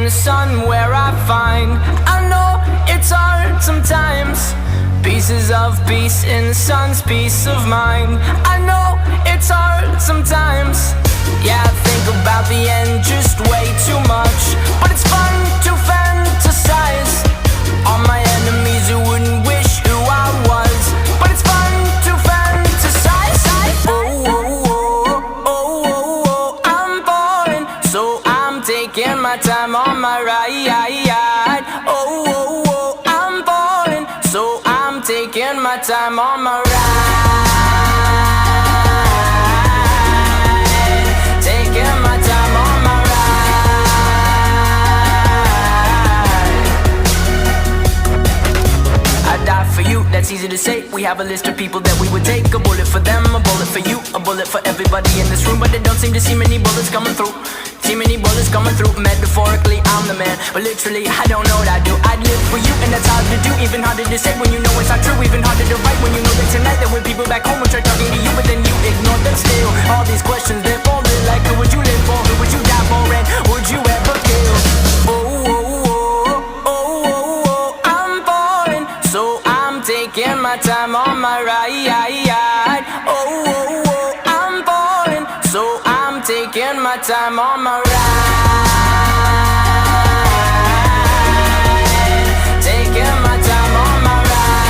the sun where I find. I know it's hard sometimes. Pieces of peace in the sun's peace of mind. I know it's hard sometimes. Yeah, I think about the end just way too much, but it's fun to fantasize on my enemies who wouldn't wish who I was. But it's fun to fantasize. Oh, oh, oh, oh, oh, oh, I'm falling, so I'm taking my time on my ride. Oh, oh, oh, I'm falling, so I'm taking my time on my ride. Taking my time on my ride. I die for you, that's easy to say. We have a list of people that we would take. A bullet for them, a bullet for you, a bullet for everybody in this room. But they don't seem to see many bullets coming through. See many bullets coming through. Metaphorically, I'm the man, but literally, I don't know what I do. I'd live for you, and that's hard to do. Even harder to say when you know it's not true. Even harder to write when you know that tonight there were people back home who tried talking to you, but then you ignored them still. All these questions, they're falling like, who would you live for? Who would you die for? And would you ever kill? Oh, oh, oh, oh, oh, oh, I'm falling, so I'm taking my time on my ride. Oh, oh, oh, I'm falling, so I'm taking my time on my ride. Taking my time on my ride.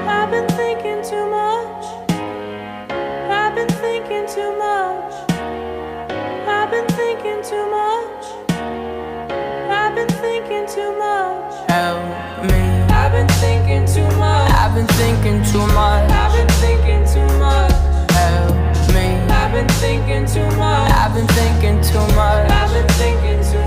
I've been thinking too much. I've been thinking too much. I've been thinking too much. I've been thinking too much. Help me. I've been thinking too much. I've been thinking too much. I've been thinking too much. Help me. I've been thinking too much. I've been thinking too much. I've been thinking too